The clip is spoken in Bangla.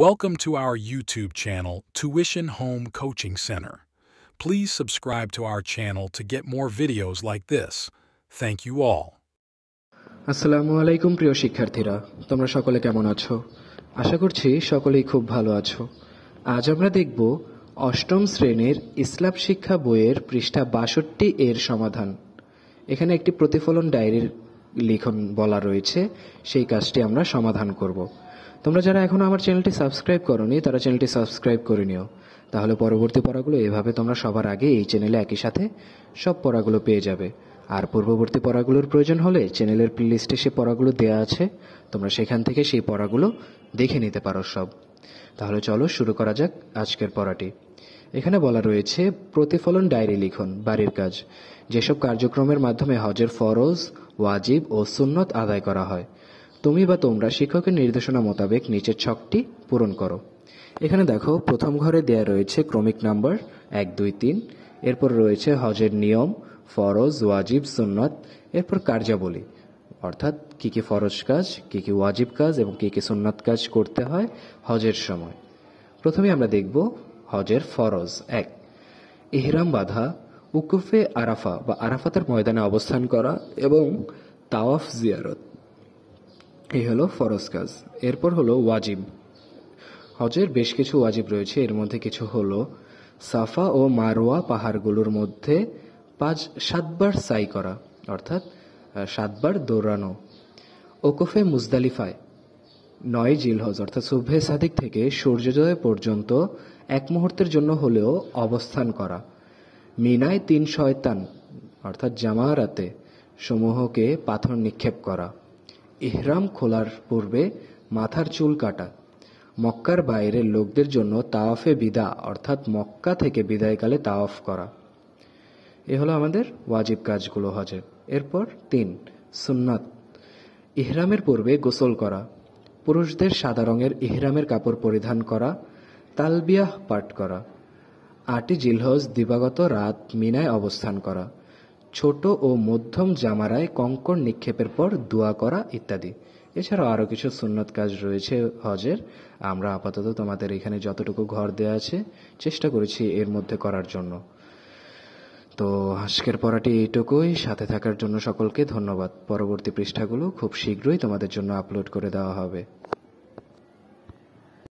Welcome to our YouTube channel, Tuition Home Coaching Center. Please subscribe to our channel to get more videos like this. Thank you all. আসসালামু আলাইকুম প্রিয় শিক্ষার্থীরা, তোমরা সকলে কেমন আছো? আশা করছি সকলেই খুব ভালো আছো। আজ আমরা দেখব অষ্টম শ্রেণীর ইসলাম শিক্ষা বইয়ের পৃষ্ঠা ৬২ এর সমাধান। এখানে একটি প্রতিফলন ডায়েরির লিখন বলা রয়েছে, সেই কাজটি আমরা সমাধান করব। তোমরা যারা এখনো আমার চ্যানেলটি সাবস্ক্রাইব করোনি তারা চ্যানেলটি সাবস্ক্রাইব করে নিও, তাহলে পরবর্তী পড়াগুলো এভাবে তোমরা সবার আগে এই চ্যানেলে একই সাথে সব পড়াগুলো পেয়ে যাবে। আর পূর্ববর্তী পড়াগুলোর প্রয়োজন হলে চ্যানেলের প্লেলিস্টে সে পড়াগুলো দেওয়া আছে, তোমরা সেখান থেকে সেই পড়াগুলো দেখে নিতে পারো সব। তাহলে চলো শুরু করা যাক আজকের পড়াটি। এখানে বলা রয়েছে প্রতিফলন ডায়েরি লিখন, বাড়ির কাজ। যেসব কার্যক্রমের মাধ্যমে হজের ফরজ, ওয়াজিব ও সুন্নত আদায় করা হয়, তুমি বা তোমরা শিক্ষকের নির্দেশনা মোতাবেক নিচের ছকটি পূরণ করো। এখানে দেখো, প্রথম ঘরে দেয়া রয়েছে ক্রমিক নাম্বার 1, 2, 3। এরপর রয়েছে হজের নিয়ম, ফরজ, ওয়াজিব, সুন্নত। এরপর কার্যাবলী, অর্থাৎ কি কি ফরজ কাজ, কি কি ওয়াজিব কাজ এবং কি কি সুন্নত কাজ করতে হয় হজের সময়। প্রথমে আমরা দেখব হজের ফরজ। 1, ইহরাম বাঁধা, উকুফে আরাফা বা আরাফাতের ময়দানে অবস্থান করা এবং তাওয়াফ জিয়ারত, এই হলো ফরজ কাজ। এরপর হলো ওয়াজিব। হজের বেশ কিছু ওয়াজিব রয়েছে, এর মধ্যে কিছু হলো সাফা ও মারওয়া পাহাড়গুলোর মধ্যে 7 বার সাই করা, অর্থাৎ 7 বার দৌড়ানো। ওকুফে মুজদালিফায় 9 জিলহজ অর্থাৎ সুবহে সাদিক থেকে সূর্যোদয় পর্যন্ত 1 মুহূর্তের জন্য হলেও অবস্থান করা। মিনায় 3 শয়তান অর্থাৎ জামারাতে সমূহকে পাথর নিক্ষেপ করা। ইহরাম খোলার পূর্বে মাথার চুল কাটা। মক্কার বাইরের লোকদের জন্য তাওয়াফে বিদা অর্থাৎ মক্কা থেকে বিদায়কালে তাওয়াফ করা। এ হলো আমাদের ওয়াজিব কাজগুলো হজের। এরপর 3, সুন্নাত। ইহরামের পূর্বে গোসল করা, পুরুষদের সাদা রঙের ইহরামের কাপড় পরিধান করা, তালবিয়াহ পাঠ করা, 8 জিলহজ দিবাগত রাত মিনায় অবস্থান করা, ছোট ও মধ্যম জামারায় কঙ্কর নিক্ষেপের পর দোয়া করা ইত্যাদি। এছাড়াও আরও কিছু সুন্নত কাজ রয়েছে হজের। আমরা আপাতত তোমাদের এখানে যতটুকু ঘর দেওয়া আছে চেষ্টা করেছি এর মধ্যে করার জন্য। তো আজকের পড়াটি এইটুকুই। সাথে থাকার জন্য সকলকে ধন্যবাদ। পরবর্তী পৃষ্ঠাগুলো খুব শীঘ্রই তোমাদের জন্য আপলোড করে দেওয়া হবে।